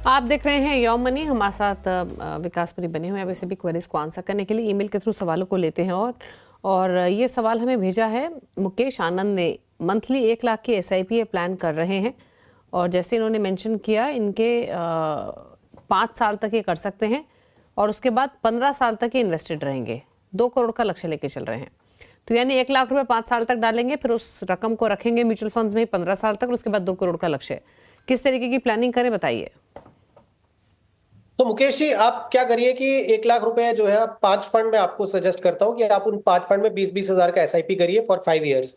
आप देख रहे हैं योर मनी। हमारे साथ विकासपुरी बने हुए हैं। वैसे भी क्वेरीज को आंसर करने के लिए ईमेल के थ्रू सवालों को लेते हैं और ये सवाल हमें भेजा है मुकेश आनंद ने। मंथली 1 लाख की SIP प्लान कर रहे हैं और जैसे इन्होंने मेंशन किया इनके 5 साल तक ये कर सकते हैं और उसके बाद 15 साल तक ये इन्वेस्टेड रहेंगे। 2 करोड़ का लक्ष्य लेके चल रहे हैं, तो यानी 1 लाख रुपए 5 साल तक डालेंगे, फिर उस रकम को रखेंगे म्यूचुअल फंड्स में 15 साल तक और उसके बाद 2 करोड़ का लक्ष्य। किस तरीके की प्लानिंग करें बताइए। तो मुकेश जी, आप क्या करिए कि 1 लाख रुपए जो है 5 फंड में आपको सजेस्ट करता हूं कि आप उन 5 फंड में 20-20 हजार का SIP करिए फॉर 5 इयर्स।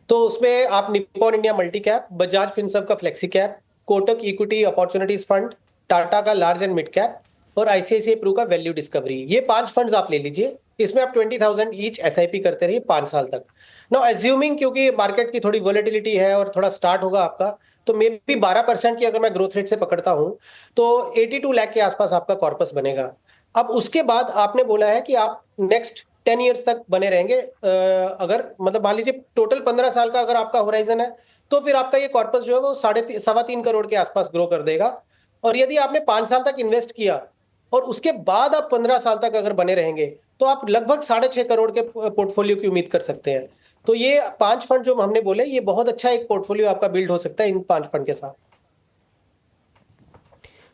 तो उसमें आप Nippon India multi cap, Bajaj Finserv का flexi cap, Kotak equity opportunities fund, Tata का लार्ज एंड मिड कैप और ICICI प्रू का वैल्यू डिस्कवरी, ये 5 फंड्स आप ले लीजिए। इसमें आप 20,000 ईच SIP करते रहिए 5 साल तक। नो एज्यूमिंग, क्योंकि मार्केट की थोड़ी वोलेटिलिटी है और थोड़ा स्टार्ट होगा आपका, तो मे बी 12% की अगर मैं ग्रोथ रेट से पकड़ता हूं तो 82 लाख के आसपास आपका कॉर्पस बनेगा। अब उसके बाद आपने बोला है कि आप नेक्स्ट 10 इयर्स तक बने रहेंगे। अगर मतलब मान लीजिए टोटल 15 साल का अगर आपका होराइजन है, तो फिर आपका ये कॉर्पस जो है वो 3.5 करोड़ के आसपास ग्रो कर देगा। और यदि आपने 5 साल तक इन्वेस्ट किया और उसके बाद आप 15 साल तक अगर बने रहेंगे, तो आप लगभग 6.5 करोड़ के पोर्टफोलियो की उम्मीद कर सकते हैं। तो ये 5 फंड जो हमने बोले, ये बहुत अच्छा एक पोर्टफोलियो आपका बिल्ड हो सकता है इन 5 फंड के साथ।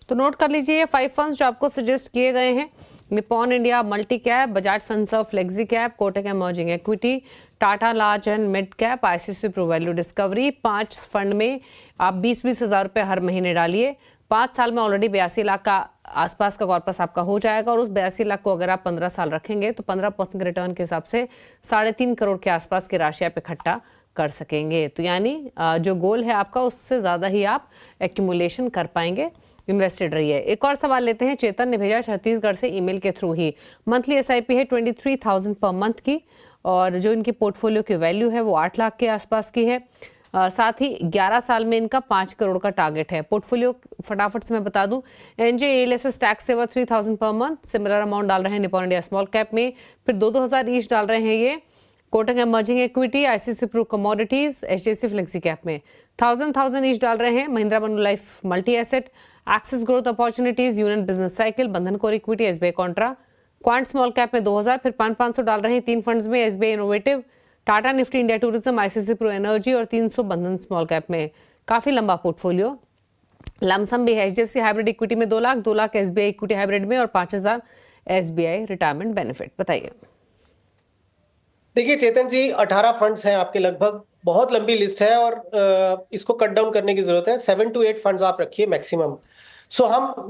तो नोट कर लीजिए ये 5 फंड्स जो आपको सजेस्ट किए गए हैं। Nippon India multi cap, Bajaj Finserv flexi cap, Kotak emerging equity, Tata large and mid cap, ICICI Pru value discovery. 5 fund में आप 20-20 हजार रुपए हर महीने डालिए। 5 साल में ऑलरेडी 82 लाख का आसपास का कॉर्पस आपका हो जाएगा और उस 82 लाख को अगर आप 15 साल रखेंगे तो 15% रिटर्न के हिसाब से 3.5 करोड़ के आसपास की राशि आप इकट्ठा कर सकेंगे। तो यानी जो गोल है आपका उससे ज़्यादा ही आप एक्यूमुलेशन कर पाएंगे। इन्वेस्टेड रहिए। एक और सवाल लेते हैं, चेतन ने भेजा छत्तीसगढ़ से ईमेल के थ्रू ही। मंथली SIP है 23,000 पर मंथ की और जो इनकी पोर्टफोलियो की वैल्यू है वो 8 लाख के आसपास की है। साथ ही 11 साल में इनका 5 करोड़ का टारगेट है। पोर्टफोलियो फटाफट से मैं बता दूं, NJ ALSS tax saver 3,000 per month, similar amount डाल रहे हैं निप्पॉन इंडिया स्मॉल कैप में, फिर 2-2 हजार ईच डाल रहे हैं ये Kotak emerging equity, ICICI Pru commodities, HDFC flexi cap में 1000 ईच डाल रहे हैं Mahindra Manulife multi asset, Axis growth opportunities, Union business cycle, Bandhan core equity, SBI contra, quant small cap में 2000, फिर 500 डाल रहे हैं 3 फंड्स में, SBI innovative, Tata Nifty India tourism, ICICI Pru energy और 300 बंधन स्मॉल कैप में। काफी लंबा पोर्टफोलियो। लमसम भी है HDFC हाइब्रिड इक्विटी में 2 lakh, 2 lakh SBI equity hybrid में और 5000 SBI रिटायरमेंट बेनिफिट। बताइए। देखिए चेतन जी, 18 फंड्स हैं आपके लगभग, बहुत लंबी लिस्ट है और इसको कट डाउन करने की जरूरत है। 7 to 8 फंड्स आप रखिए मैक्सिमम।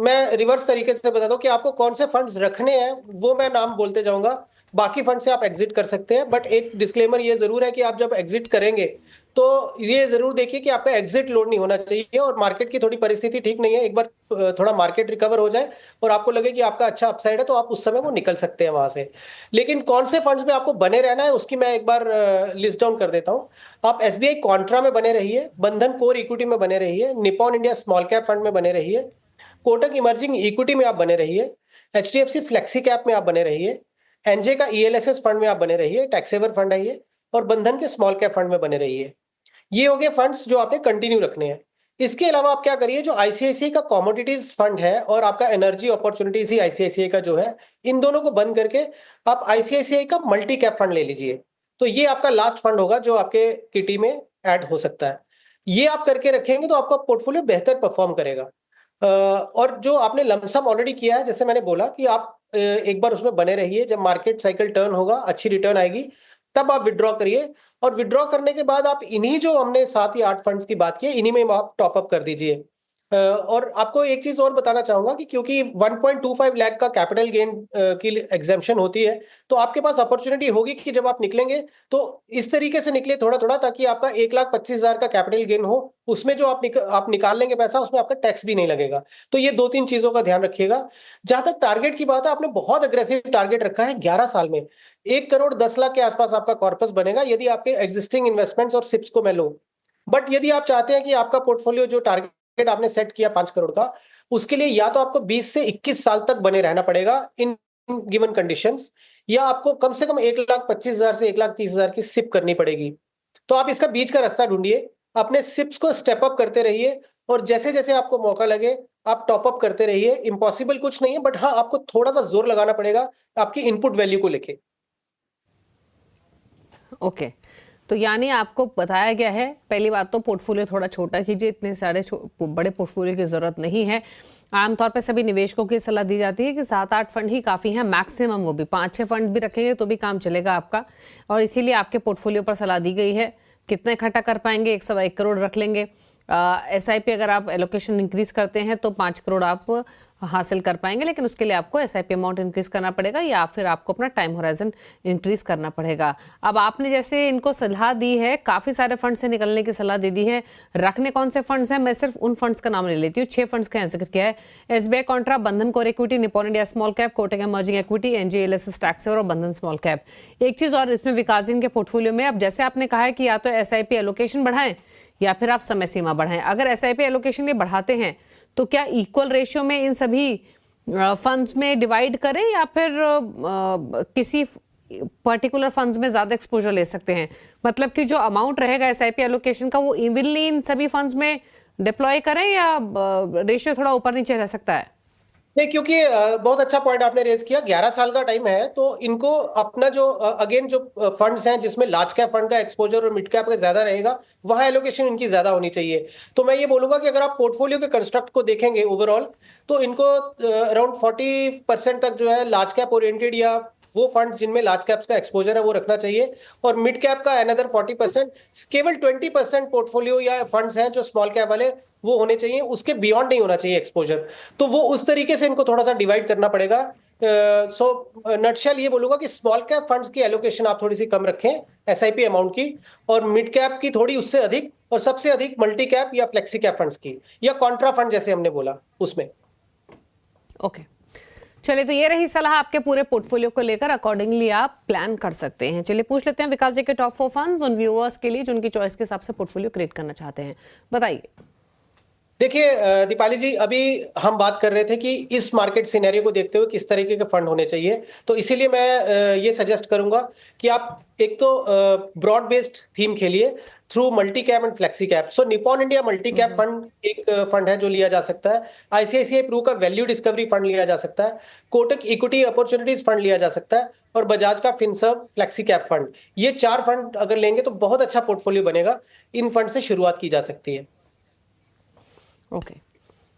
मैं रिवर्स तरीके से बता दूं कि आपको कौन से फंड्स रखने हैं, वो मैं नाम बोलते जाऊंगा। बाकी फंड से आप एग्जिट कर सकते हैं, बट एक डिस्क्लेमर ये जरूर है कि आप जब एग्जिट करेंगे तो ये जरूर देखिए कि आपका एग्जिट लोड नहीं होना चाहिए और मार्केट की थोड़ी परिस्थिति ठीक नहीं है। एक बार थोड़ा मार्केट रिकवर हो जाए और आपको लगे कि आपका अच्छा अपसाइड है, तो आप उस समय वो निकल सकते हैं वहां से। लेकिन कौन से फंड्स में आपको बने रहना है उसकी मैं एक बार लिस्ट डाउन कर देता हूं। आप SBI कॉन्ट्रा में बने रहिए, बंधन कोर इक्विटी में बने रहिए, Nippon India small cap fund में बने रहिए, कोटक इमर्जिंग इक्विटी में आप बने रहिए, HDFC फ्लेक्सी कैप में आप बने रहिए, NJ का ELSS फंड में आप बने रहिए, टैक्स सेवर फंड है ये, और बंधन के स्मॉल कैप फंड में बने रहिए। ये हो गए फंड्स जो आपने कंटिन्यू रखने हैं। इसके अलावा आप क्या करिए, जो ICICI का कमोडिटीज फंड है और आपका एनर्जी अपॉर्चुनिटीज ही ICICI का जो है, इन दोनों को बंद करके आप ICICI का मल्टी कैप फंड ले लीजिए। तो ये आपका लास्ट फंड होगा जो आपके किटी में ऐड हो सकता है। ये आप करके रखेंगे तो आपका पोर्टफोलियो बेहतर परफॉर्म करेगा। और जो आपने लमसम ऑलरेडी किया है, जैसे मैंने बोला कि आप एक बार उसमें बने रहिए, जब मार्केट साइकिल टर्न होगा, अच्छी रिटर्न आएगी, तब आप विड्रॉ करिए। और विड्रॉ करने के बाद आप इन्हीं जो हमने 7 या 8 फंड्स की बात की, इन्हीं में आप टॉप अप कर दीजिए। और आपको एक चीज और बताना चाहूंगा कि क्योंकि 1.25 लाख का कैपिटल गेन की एग्जेम्पशन होती है, तो आपके पास अपॉर्चुनिटी होगी कि जब आप निकलेंगे तो इस तरीके से निकले थोड़ा थोड़ा, ताकि आपका 1,25,000 का कैपिटल गेन हो, उसमें जो आप निकाल लेंगे पैसा, उसमें आपका टैक्स भी नहीं लगेगा। तो ये 2-3 चीजों का ध्यान रखिएगा। जहां तक टारगेट की बात है, आपने बहुत अग्रेसिव टारगेट रखा है। 11 साल में 1 करोड़ 10 लाख के आसपास आपका कॉर्पस बनेगा यदि आपके एग्जिस्टिंग इन्वेस्टमेंट्स और सिप्स को मैं लूं। बट यदि आप चाहते हैं कि आपका पोर्टफोलियो जो टारगेट आपने सेट किया 5 करोड़ का, उसके लिए या तो आपको 20 से 21 साल तक बने रहना पड़ेगा इन गिवन कंडीशंस, या आपको कम से कम 1,25,000 से 1,30,000 की सिप करनी पड़ेगी। तो आप इसका बीच का रास्ता ढूंढिए, अपने सिप्स को स्टेप अप करते रहिए और जैसे जैसे आपको मौका लगे आप टॉप अप करते रहिए। इम्पॉसिबल कुछ नहीं है, बट हाँ, आपको थोड़ा सा जोर लगाना पड़ेगा आपकी इनपुट वैल्यू को लेके। ओके, तो यानी आपको बताया गया है, पहली बात तो पोर्टफोलियो थोड़ा छोटा कीजिए, इतने सारे बड़े पोर्टफोलियो की जरूरत नहीं है। आमतौर पर सभी निवेशकों की सलाह दी जाती है कि 7-8 फंड ही काफ़ी हैं मैक्सिमम, वो भी 5-6 फंड भी रखेंगे तो भी काम चलेगा आपका, और इसीलिए आपके पोर्टफोलियो पर सलाह दी गई है। कितना इकट्ठा कर पाएंगे? 1.25 करोड़ रख लेंगे। SIP अगर आप एलोकेशन इंक्रीज करते हैं तो 5 करोड़ आप हासिल कर पाएंगे, लेकिन उसके लिए आपको SIP अमाउंट इंक्रीज करना पड़ेगा या फिर आपको अपना टाइम होराइजन इंक्रीज करना पड़ेगा। अब आपने जैसे इनको सलाह दी है, काफ़ी सारे फंड से निकलने की सलाह दे दी है, रखने कौन से फंड्स हैं? मैं सिर्फ उन फंड्स का नाम ले लेती हूँ। 6 फंड्स का यहाँ जिक्र किया है। SBI कॉन्ट्रा, बंधन core equity, Nippon India small cap, Kotak emerging equity, NGLS टैक्सेवर और बंधन स्मॉल कैप। एक चीज़ और इसमें विकास जी के पोर्टफोलियो में, अब जैसे आपने कहा है कि या तो SIP एलोकेशन बढ़ाएं या फिर आप समय सीमा बढ़ाएं। अगर SIP एलोकेशन ये बढ़ाते हैं तो क्या इक्वल रेशियो में इन सभी फंड्स में डिवाइड करें या फिर किसी पर्टिकुलर फंड्स में ज्यादा एक्सपोजर ले सकते हैं? मतलब कि जो अमाउंट रहेगा SIP एलोकेशन का वो इवनली इन सभी फंड्स में डिप्लॉय करें या रेशियो थोड़ा ऊपर नीचे रह सकता है? नहीं, क्योंकि बहुत अच्छा पॉइंट आपने रेज किया। 11 साल का टाइम है, तो इनको अपना जो अगेन जो फंड्स हैं जिसमें लार्ज कैप फंड का एक्सपोजर और मिड कैप का ज्यादा रहेगा, वहां एलोकेशन इनकी ज्यादा होनी चाहिए। तो मैं ये बोलूंगा कि अगर आप पोर्टफोलियो के कंस्ट्रक्ट को देखेंगे ओवरऑल, तो इनको अराउंड 40% तक जो है लार्ज कैप ओरिएंटेड या वो फंड जिनमें लार्ज कैप्स का एक्सपोजर है वो रखना चाहिए, और मिड कैप का अनदर 40%। केवल 20% पोर्टफोलियो या फंड्स हैं जो स्मॉल कैप वाले, वो होने चाहिए, उसके बियॉन्ड नहीं होना चाहिए एक्सपोजर। तो वो उस तरीके से इनको थोड़ा सा डिवाइड करना पड़ेगा। सो नटशेल ये बोलूंगा कि स्मॉल कैप फंड्स की एलोकेशन आप थोड़ी सी कम रखें SIP अमाउंट की, और मिड कैप की थोड़ी उससे अधिक, और सबसे अधिक मल्टी कैप या फ्लेक्सी कैप फंड्स की, या कॉन्ट्रा फंड जैसे हमने बोला उसमें। ओके, चलिए, तो ये रही सलाह आपके पूरे पोर्टफोलियो को लेकर, अकॉर्डिंगली आप प्लान कर सकते हैं। चलिए पूछ लेते हैं विकास जी के टॉप 4 फंड्स उन व्यूअर्स के लिए जो उनकी चॉइस के हिसाब से पोर्टफोलियो क्रिएट करना चाहते हैं। बताइए। देखिए दीपाली जी, अभी हम बात कर रहे थे कि इस मार्केट सिनेरियो को देखते हुए किस तरीके के फंड होने चाहिए, तो इसीलिए मैं ये सजेस्ट करूंगा कि आप एक तो ब्रॉड बेस्ड थीम खेलिए through multi cap and flexi cap. So Nippon India multi cap fund एक फंड है जो लिया जा सकता है। ICICI प्रू का वैल्यू डिस्कवरी फंड लिया जा सकता है। कोटक इक्विटी अपॉर्चुनिटीज फंड लिया जा सकता है, और बजाज का फिनसर्व फ्लेक्सी कैप फंड। ये 4 फंड अगर लेंगे तो बहुत अच्छा पोर्टफोलियो बनेगा। इन फंड से शुरुआत की जा सकती है। ओके,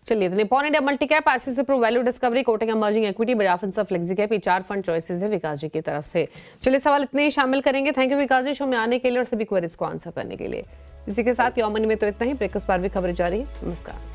चलिए, तो Nippon India multi cap, ICICI Pru, value discovery, Kotak emerging equity, Bajaj Finserv flexi cap, ये 4 फंड चॉइसेस है विकास जी की तरफ से। चलिए, सवाल इतने ही शामिल करेंगे। Thank you Vikas ji show में आने के लिए और सभी क्वेरीज को आंसर करने के लिए। इसी के साथ यौमनी में तो इतना ही। ब्रेक के बाद भी खबरें जारी है। नमस्कार।